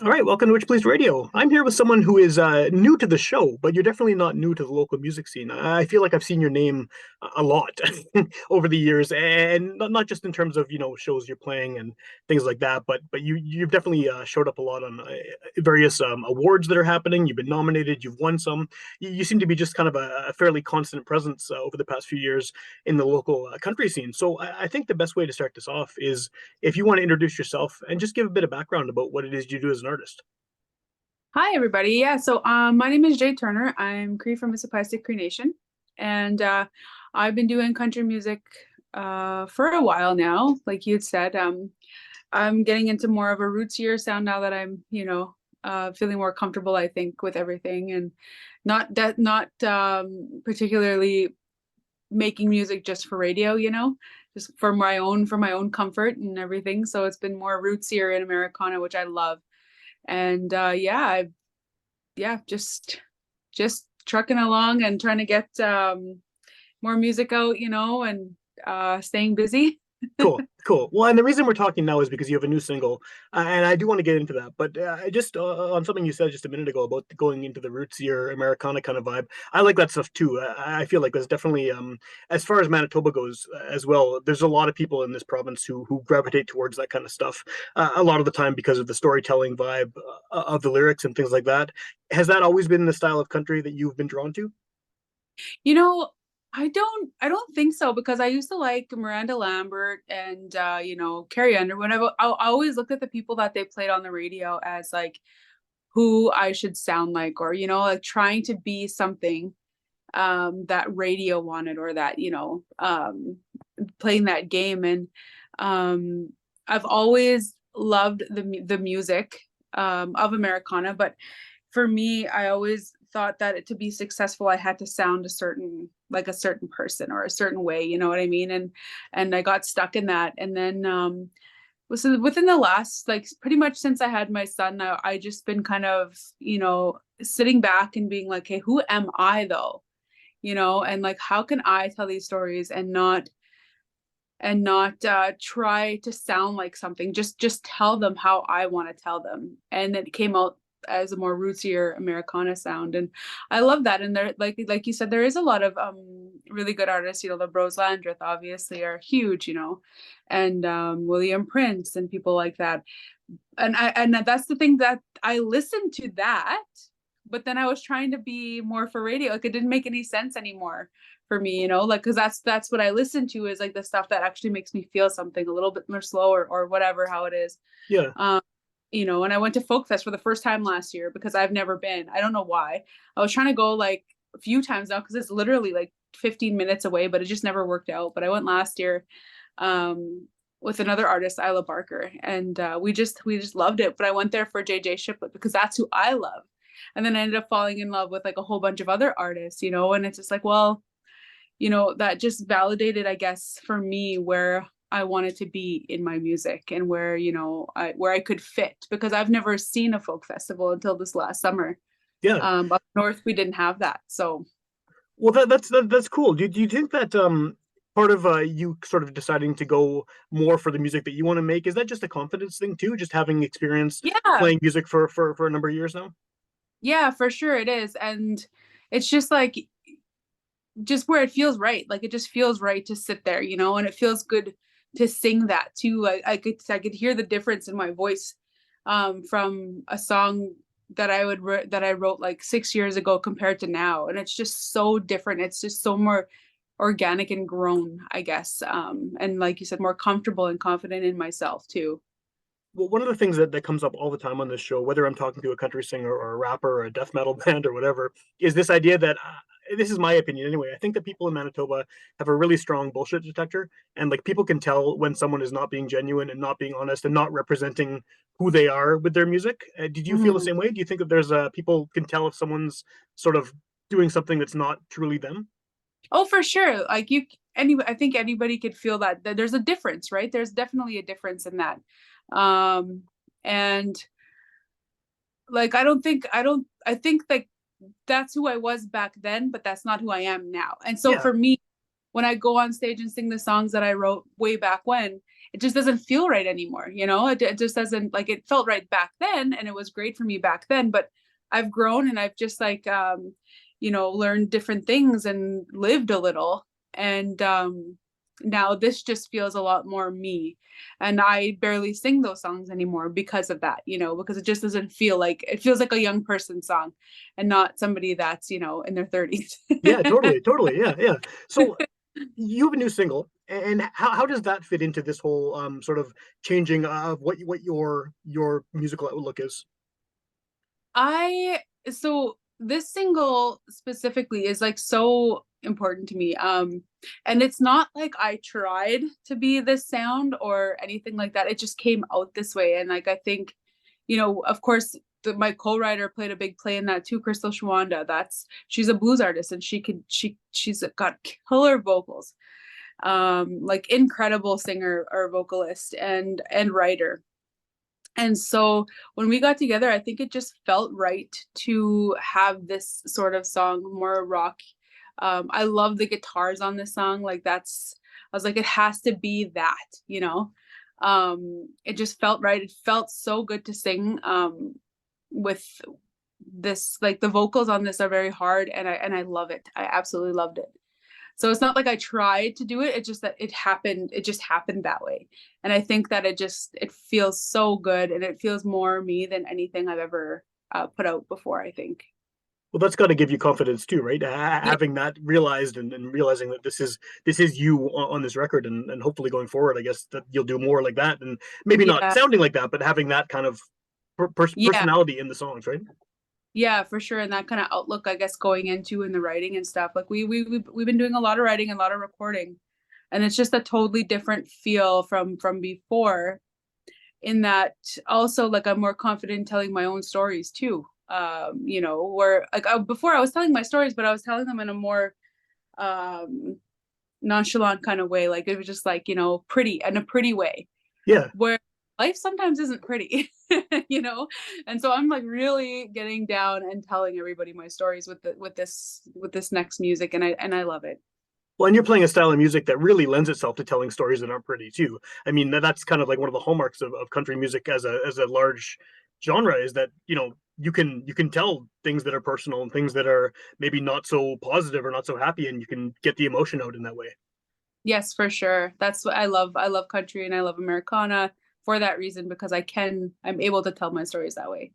All right, welcome to Witchpolice Radio. I'm here with someone who is new to the show, but you're definitely not new to the local music scene. I feel like I've seen your name a lot over the years, and not just in terms of shows you're playing and things like that, but you've definitely showed up a lot on various awards that are happening. You've been nominated, you've won some. You seem to be just kind of a fairly constant presence over the past few years in the local country scene. So I think the best way to start this off is if you want to introduce yourself and just give a bit of background about what it is you do as an artist. Hi, everybody. Yeah, my name is Jade Turner. I'm Cree from Witchpolice Cree Nation, and I've been doing country music for a while now. Like you had said, I'm getting into more of a rootsier sound now that I'm, feeling more comfortable, I think, with everything, and not particularly making music just for radio, just for my own comfort and everything. So it's been more rootsier in Americana, which I love. And yeah, just trucking along and trying to get more music out, and staying busy. Cool, cool. Well, and the reason we're talking now is because you have a new single, and I do want to get into that. But just on something you said just a minute ago about going into the rootsier Americana kind of vibe, I like that stuff too. I feel like there's definitely, as far as Manitoba goes as well, there's a lot of people in this province who gravitate towards that kind of stuff. A lot of the time because of the storytelling vibe of the lyrics and things like that. Has that always been the style of country that you've been drawn to? You know, I don't think so because I used to like Miranda Lambert and Carrie Underwood. I always looked at the people that they played on the radio as like who I should sound like, or like trying to be something that radio wanted, or that playing that game. And I've always loved the music of Americana, but for me, I always thought that to be successful, I had to sound like a certain person or a certain way, you know what I mean? And I got stuck in that. And then within the last, like, pretty much since I had my son, I just been kind of, sitting back and being like, hey, who am I though? And like, how can I tell these stories and not try to sound like something, just tell them how I want to tell them. And it came out as a more rootsier Americana sound, and I love that. And there, like you said, there is a lot of really good artists. The Bros Landreth obviously are huge, and William Prince and people like that. And that's the thing, that I listened to that, but then I was trying to be more for radio. Like, it didn't make any sense anymore for me, like, because that's what I listen to, is like the stuff that actually makes me feel something a little bit more slower or whatever, how it is. Yeah. And I went to Folk Fest for the first time last year because I've never been. I don't know why. I was trying to go like a few times now because it's literally like 15 minutes away, but it just never worked out. But I went last year with another artist, Isla Barker, and we just loved it. But I went there for JJ Shiplett because that's who I love. And then I ended up falling in love with like a whole bunch of other artists, and it's just like, well, that just validated, I guess, for me where I wanted to be in my music, and where, where I could fit, because I've never seen a folk festival until this last summer. Yeah. Up north, we didn't have that. So Well, that's cool. Do you think that part of you sort of deciding to go more for the music that you want to make, is that just a confidence thing too? Just having experience yeah, playing music for a number of years now? yeah, for sure it is. And it's just like, just where it feels right. Like, it just feels right to sit there, and it feels good to sing that too. I could hear the difference in my voice from a song that I wrote like 6 years ago compared to now, and it's just so different. It's just so more organic and grown, I guess. And like you said, more comfortable and confident in myself too. Well, one of the things that comes up all the time on this show, whether I'm talking to a country singer or a rapper or a death metal band or whatever, is this idea that this is my opinion anyway. I think that people in Manitoba have a really strong bullshit detector, and like people can tell when someone is not being genuine and not being honest and not representing who they are with their music. Did you feel the Mhm. same way? Do you think that there's people can tell if someone's sort of doing something that's not truly them? Oh, for sure. Like, I think anybody could feel that there's a difference, right? There's definitely a difference in that. Um, and like, I think like that's who I was back then, but that's not who I am now. And so Yeah. for me, when I go on stage and sing the songs that I wrote way back when, it just doesn't feel right anymore, you know? It just doesn't, like, it felt right back then and it was great for me back then, but I've grown and I've just like you know, learned different things and lived a little. And now this just feels a lot more me. And I barely sing those songs anymore because of that, you know, because it just doesn't feel like, it feels like a young person song and not somebody that's, you know, in their 30s. Yeah, totally, totally. Yeah, yeah. So you have a new single, and how does that fit into this whole sort of changing of what your musical outlook is? I so this single specifically is like so important to me. And it's not like I tried to be this sound or anything like that. It just came out this way. And like I think, you know, of course my co-writer played a big play in that too, Crystal Shwanda. That's she's a blues artist and she's got killer vocals. Like incredible singer or vocalist and writer. And so when we got together, I think it just felt right to have this sort of song, more rock. I love the guitars on this song. Like that's, I was like, it has to be that, you know? It just felt right. It felt so good to sing with this, like the vocals on this are very hard and I love it. I absolutely loved it. So it's not like I tried to do it. It's just that it happened. It just happened that way. And I think that it feels so good and it feels more me than anything I've ever put out before, I think. Well, that's got to give you confidence too, right? Yeah. Having that realized and realizing that this is you on this record, and hopefully going forward, I guess that you'll do more like that, and maybe not Yeah. sounding like that, but having that kind of Yeah. personality in the songs, right? Yeah, for sure. And that kind of outlook, I guess, going into in the writing and stuff. Like we've been doing a lot of writing and a lot of recording. And it's just a totally different feel from before, in that also like I'm more confident in telling my own stories too. You know, where like before I was telling my stories, but I was telling them in a more um nonchalant kind of way. Like it was just like, you know, pretty in a pretty way. Yeah. Where life sometimes isn't pretty, you know? And so I'm like really getting down and telling everybody my stories with with this next music and I love it. Well, and you're playing a style of music that really lends itself to telling stories that aren't pretty too. I mean, that's kind of like one of the hallmarks of country music as a large genre is that, you can tell things that are personal and things that are maybe not so positive or not so happy, and you can get the emotion out in that way. Yes, for sure. That's what I love. I love country and I love Americana for that reason because I'm able to tell my stories that way.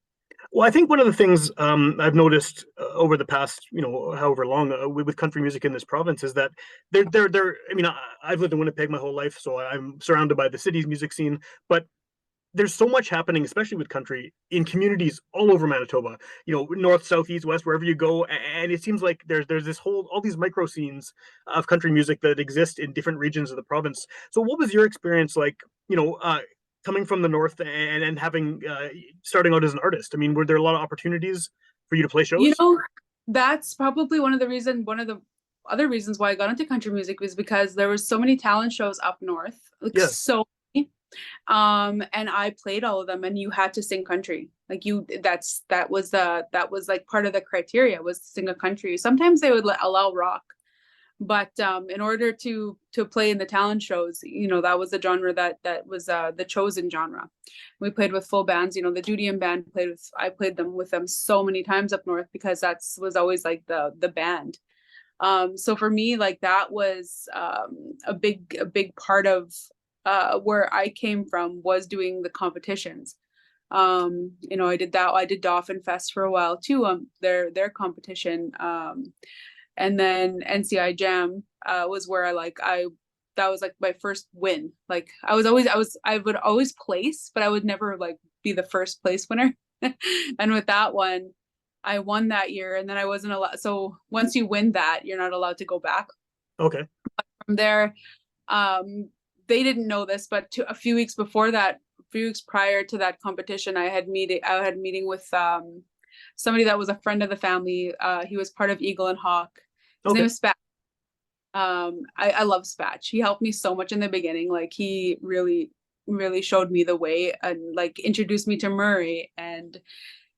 Well, I think one of the things I've noticed over the past, however long, with country music in this province is that they're. I mean, I've lived in Winnipeg my whole life, so I'm surrounded by the city's music scene. But there's so much happening, especially with country, in communities all over Manitoba. North, south, east, west, wherever you go, and it seems like there's this whole all these micro scenes of country music that exist in different regions of the province. So, what was your experience like? Coming from the north and having starting out as an artist. I mean, were there a lot of opportunities for you to play You shows? know, that's probably one of the other reasons why I got into country music was because there was so many talent shows up north, like Yeah. so many. And I played all of them and you had to sing country. Like that was like part of the criteria was to sing a country. Sometimes they would allow rock, but in order to play in the talent shows, you know, that was the genre that was the chosen genre. We played with full bands. You know, the Dudium band I played them with them so many times up north because that's was always like the band. So for me, like that was a big part of where I came from was doing the competitions. You know, I did that. I did Dauphin Fest for a while too. Their competition. And then NCI Jam was where I that was like my first win. Like I would always place, but I would never like be the first place winner. And with that one, I won that year, and then I wasn't allowed. So once you win that, you're not allowed to go back Okay. from there. They didn't know this, but a few weeks before that, a few weeks prior to that competition, I had meeting with somebody that was a friend of the family. He was part of Eagle and Hawk. His name Okay. is Spatch. I love Spatch. He helped me so much in the beginning. Like he really showed me the way and like introduced me to Murray and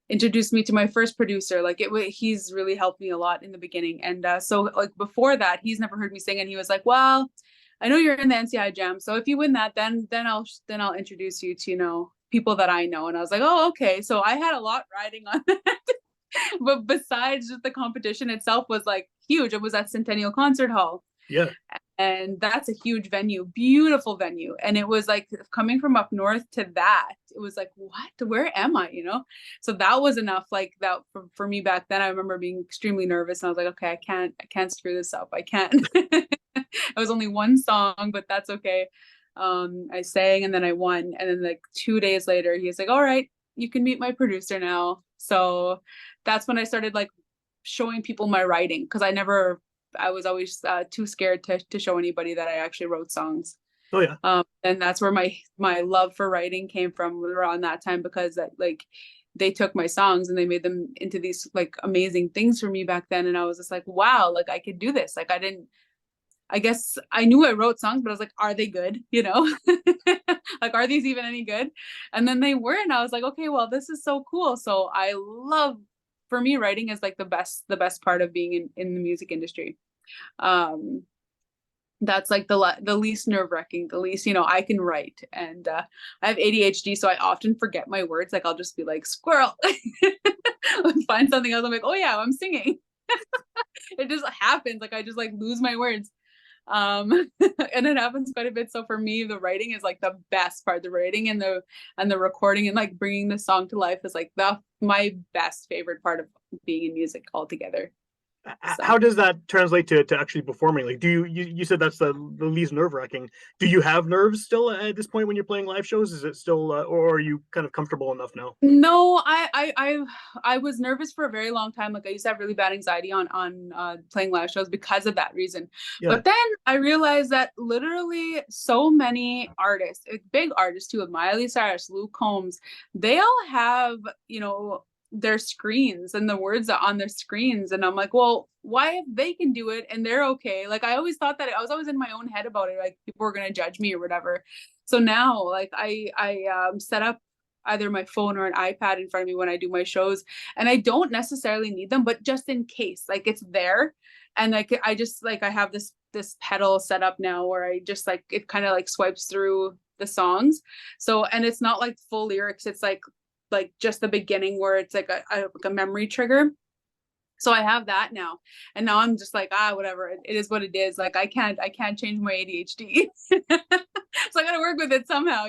introduced me to my first producer. Like he's really helped me a lot in the beginning. And so like before that, he's never heard me sing, and he was like, "Well, I know you're in the NCI Jam, so if you win that, then I'll introduce you to, people that I know. And I was like, oh, okay. So I had a lot riding on that. But besides just the competition itself was like huge. It was at Centennial Concert Hall. Yeah. And that's a huge venue, beautiful venue. And it was like coming from up north to that, it was like, what? Where am I? So that was enough. Like that for me back then. I remember being extremely nervous, and I was like, okay, I can't screw this up. I can't. It was only one song, but that's okay. I sang and then I won. And then like 2 days later, he's like, all right, you can meet my producer now. So that's when I started like showing people my writing, because I was always too scared to show anybody that I actually wrote songs. Oh yeah. And that's where my love for writing came from around that time, because that like they took my songs and they made them into these like amazing things for me back then. And I was just like, wow, like I could do this. Like I guess I knew I wrote songs, but I was like, are they good? Like, are these even any good? And then they were, and I was like, okay, well, this is so cool. So for me, writing is like the best part of being in the music industry. That's like the least nerve-wracking, the least, I can write. And I have ADHD, so I often forget my words. Like I'll just be like, squirrel, find something else. I'm like, oh yeah, I'm singing. It just happens. Like I just like lose my words. And it happens quite a bit. So for me, the writing is like the best part. The writing and the recording and like bringing the song to life is like my best favorite part of being in music altogether. So. How does that translate to actually performing? Like, you said that's the least nerve wracking. Do you have nerves still at this point when you're playing live shows? Is it still, or are you kind of comfortable enough now? No, I was nervous for a very long time. Like I used to have really bad anxiety on playing live shows because of that reason. Yeah. But then I realized that literally so many artists, big artists too, of Miley Cyrus, Luke Combs, they all have, their screens and the words on their screens. And I'm like, well, why if they can do it and they're okay? Like I always thought that I was always in my own head about it, like people were gonna judge me or whatever. So now like I set up either my phone or an iPad in front of me when I do my shows, and I don't necessarily need them, but just in case, like it's there. And like I just like I have this pedal set up now where I just like it kind of like swipes through the songs. So, and it's not like full lyrics, it's like just the beginning where it's like a memory trigger. So I have that now, and now I'm just like, whatever, it is what it is. Like I can't change my ADHD. So I gotta work with it somehow,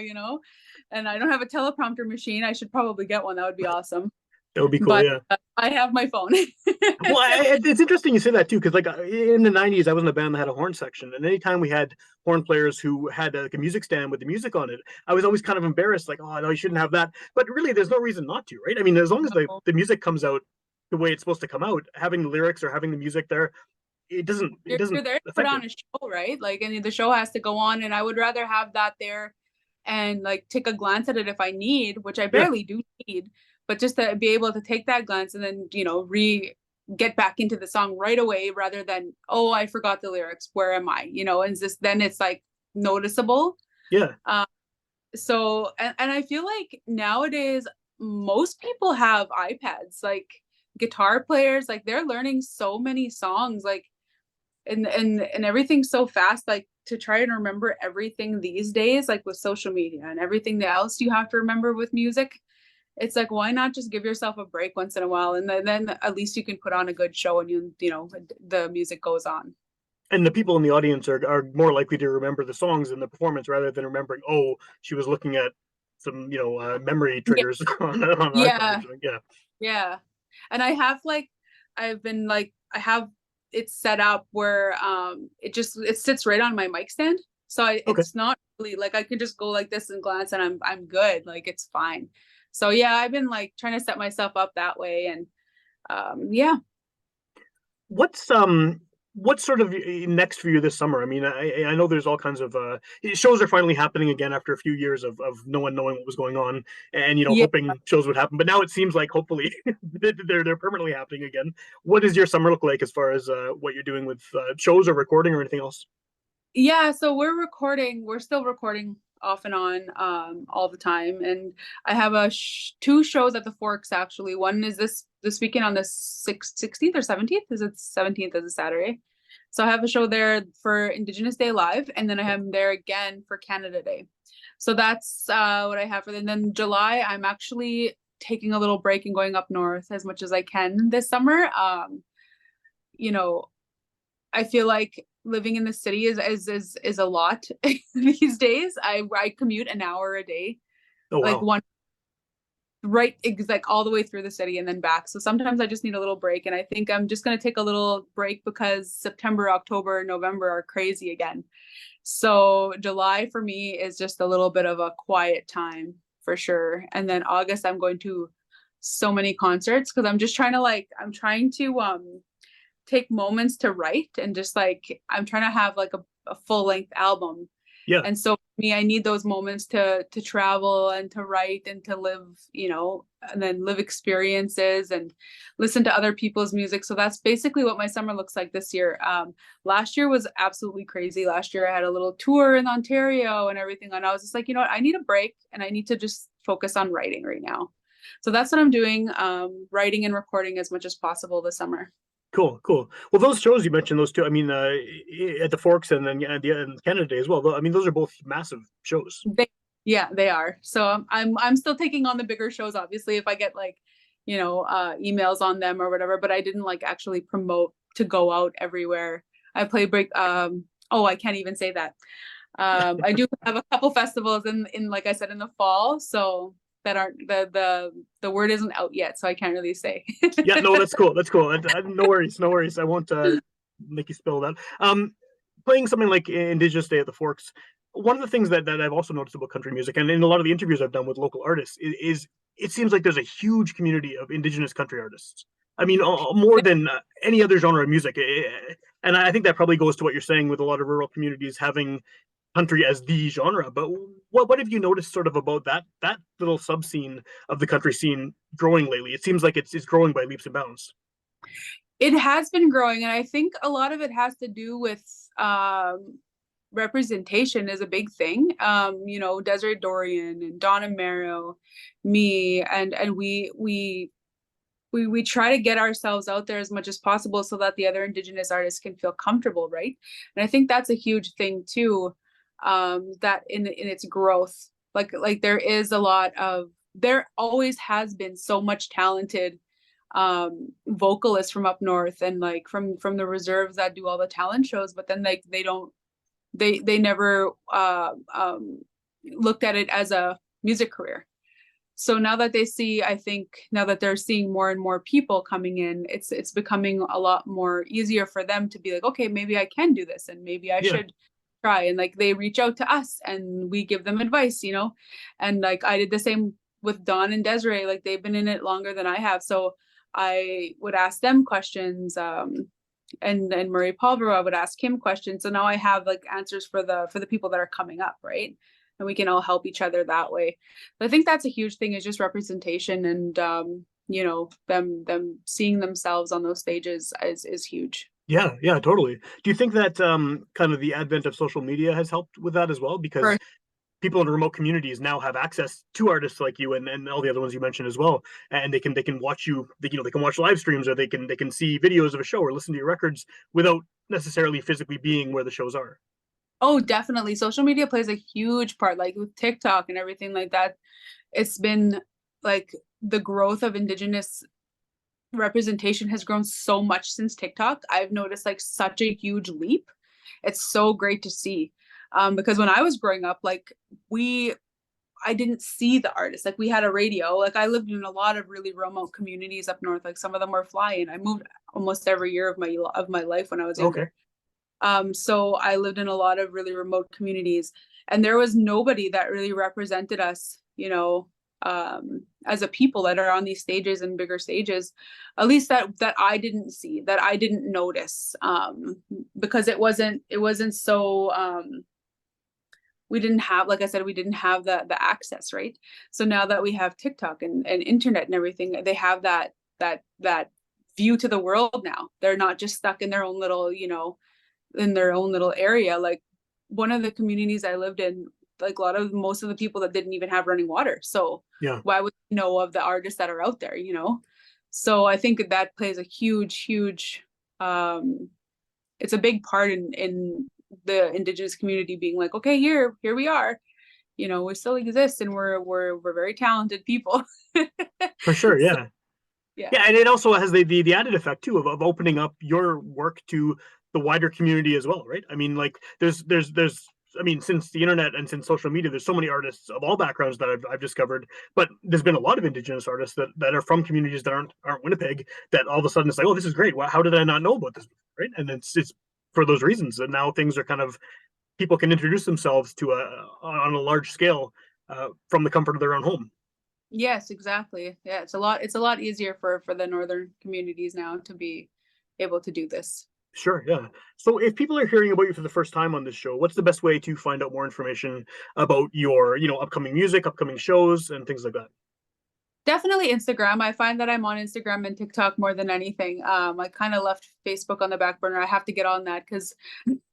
and I don't have a teleprompter machine. I should probably get one. That would be awesome. That would be cool. But yeah. I have my phone. Well, it's interesting you say that too, because like in the '90s, I was in a band that had a horn section, and anytime we had horn players who had like a music stand with the music on it, I was always kind of embarrassed, like, oh no, you shouldn't have that. But really, there's no reason not to, right? I mean, as long as the music comes out the way it's supposed to come out, having the lyrics or having the music there, it doesn't You're there to put on a show, right? Like, and the show has to go on, and I would rather have that there and like take a glance at it if I need, which I barely do need, but just to be able to take that glance and then get back into the song right away, rather than, oh, I forgot the lyrics, where am I, and then it's like noticeable. So and I feel like nowadays most people have iPads, like guitar players, like they're learning so many songs, like and everything's so fast, like to try and remember everything these days, like with social media and everything else you have to remember with music. It's like, why not just give yourself a break once in a while, and then at least you can put on a good show and the music goes on. And the people in the audience are more likely to remember the songs in the performance rather than remembering, oh, she was looking at some memory triggers on iPad. Yeah. And I have I have it set up where it sits right on my mic stand, so it's not really like I can just go like this and glance and I'm good, like it's fine. So yeah, I've been like trying to set myself up that way, and yeah. What's sort of next for you this summer? I mean, I know there's all kinds of shows are finally happening again after a few years of no one knowing what was going on, and hoping shows would happen. But now it seems like hopefully they're permanently happening again. What does your summer look like as far as what you're doing with shows or recording or anything else? Yeah, so we're still recording off and on all the time, and I have two shows at the Forks actually. One is this weekend on the 16th or 17th. Is it 17th? Is a Saturday. So I have a show there for Indigenous Day Live, and then I am there again for Canada Day. So that's what I have for them. And then July, I'm actually taking a little break and going up north as much as I can this summer. You know, I feel like living in the city is a lot these days. I commute an hour a day, Oh like wow. one right like all the way through the city and then back. So sometimes I just need a little break, and I think I'm just going to take a little break because September, October, November are crazy again. So July for me is just a little bit of a quiet time for sure. And then August I'm going to so many concerts because I'm just trying to I'm trying to take moments to write, and just like I'm trying to have like a full length album. Yeah. And so for me, I need those moments to travel and to write and to live, and then live experiences and listen to other people's music. So that's basically what my summer looks like this year. Last year was absolutely crazy. Last year I had a little tour in Ontario and everything, and I was just like, you know what, I need a break and I need to just focus on writing right now. So that's what I'm doing, writing and recording as much as possible this summer. Cool, cool. Well, those shows you mentioned, those two, I mean, at the Forks and then and Canada Day as well. I mean, those are both massive shows. They, yeah, they are. So I'm still taking on the bigger shows, obviously, if I get like, emails on them or whatever, but I didn't like actually promote to go out everywhere. I play break oh, I can't even say that. I do have a couple festivals in like I said in the fall, so that aren't the word isn't out yet, so I can't really say. Yeah, no, that's cool. That's cool. No worries, no worries. I won't make you spill that. Playing something like Indigenous Day at the Forks, one of the things that I've also noticed about country music, and in a lot of the interviews I've done with local artists, is it seems like there's a huge community of Indigenous country artists. I mean, more than any other genre of music. And I think that probably goes to what you're saying with a lot of rural communities having country as the genre. But what have you noticed sort of about that little sub scene of the country scene growing lately? It seems like it's growing by leaps and bounds. It has been growing, and I think a lot of it has to do with representation is a big thing. Desiree Dorian and Donna Merrill, me, and we try to get ourselves out there as much as possible so that the other Indigenous artists can feel comfortable, right? And I think that's a huge thing too, that in its growth, like there always has been so much talented vocalists from up north and like from the reserves that do all the talent shows, but then like they never looked at it as a music career. So now that I think now that they're seeing more and more people coming in, it's becoming a lot more easier for them to be like, okay, maybe I can do this and maybe I Yeah, should try. And like they reach out to us and we give them advice, and like I did the same with Dawn and Desiree. Like they've been in it longer than I have, so I would ask them questions, and Murray Pulver, I would ask him questions. So now I have like answers for the people that are coming up, right? And we can all help each other that way. But I think that's a huge thing, is just representation, and them seeing themselves on those stages is huge. yeah, yeah, totally. Do you think that kind of the advent of social media has helped with that as well? Because For people in remote communities now have access to artists like you and all the other ones you mentioned as well, and they can watch you. They can watch live streams, or they can see videos of a show or listen to your records without necessarily physically being where the shows are. Oh, definitely. Social media plays a huge part, like with TikTok and everything like that. It's been like the growth of Indigenous representation has grown so much since TikTok. I've noticed like such a huge leap. It's so great to see. Because when I was growing up, like I didn't see the artists. Like we had a radio. Like I lived in a lot of really remote communities up north. Like some of them were flying. I moved almost every year of my life when I was Okay. younger. So I lived in a lot of really remote communities, and there was nobody that really represented us, as a people that are on these stages and bigger stages, at least that I didn't see, that I didn't notice, because it wasn't so, we didn't have, like I said, we didn't have the access, right? So now that we have TikTok and internet and everything, they have that view to the world now. They're not just stuck in their own little, in their own little area. Like one of the communities I lived in, like most of the people that didn't even have running water. So Yeah. why would you know of the artists that are out there? So I think that plays a huge, huge it's a big part in the Indigenous community being like, okay, here we are, we still exist, and we're very talented people. For sure, So yeah. yeah. Yeah, and it also has the added effect too of opening up your work to the wider community as well, right? I mean, like there's I mean, since the internet and since social media, there's so many artists of all backgrounds that I've discovered. But there's been a lot of Indigenous artists that are from communities that aren't Winnipeg. That all of a sudden it's like, oh, this is great. Wow, how did I not know about this? Right? And it's for those reasons that now things are kind of people can introduce themselves to a on a large scale from the comfort of their own home. Yes, exactly. Yeah, it's a lot easier for the northern communities now to be able to do this. Sure, yeah. So if people are hearing about you for the first time on this show, what's the best way to find out more information about your, upcoming music, upcoming shows, and things like that? Definitely Instagram. I find that I'm on Instagram and TikTok more than anything. I kind of left Facebook on the back burner. I have to get on that because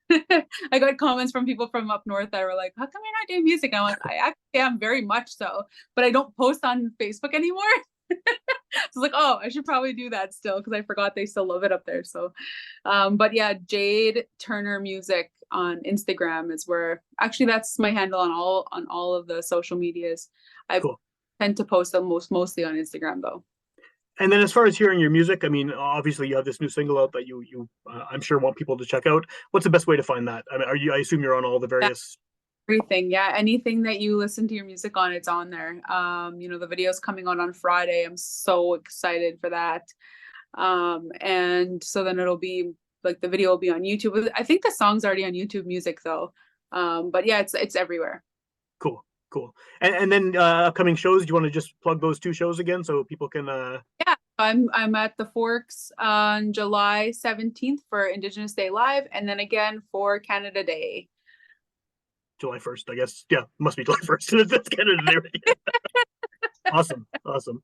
I got comments from people from up north that were like, "How come you're not doing music?" I'm like, "I actually am very much so, but I don't post on Facebook anymore." So it's like, oh, I should probably do that still because I forgot they still love it up there. So, but yeah, Jade Turner Music on Instagram is where actually that's my handle on all of the social medias. I Cool. tend to post them mostly on Instagram though. And then as far as hearing your music, I mean, obviously you have this new single out that you I'm sure want people to check out. What's the best way to find that? I mean, I assume you're on all the Yeah, various. everything, yeah, anything that you listen to your music on, it's on there. The video's coming on Friday. I'm so excited for that. And so then it'll be like the video will be on YouTube. I think the song's already on YouTube Music though. But yeah, it's everywhere. Cool, cool. And then upcoming shows, do you want to just plug those two shows again so people can Yeah, I'm at the Forks on July 17th for Indigenous Day Live, and then again for Canada Day. July 1st, I guess. Yeah, must be July 1st. That's Canada Day. Right? Awesome, awesome.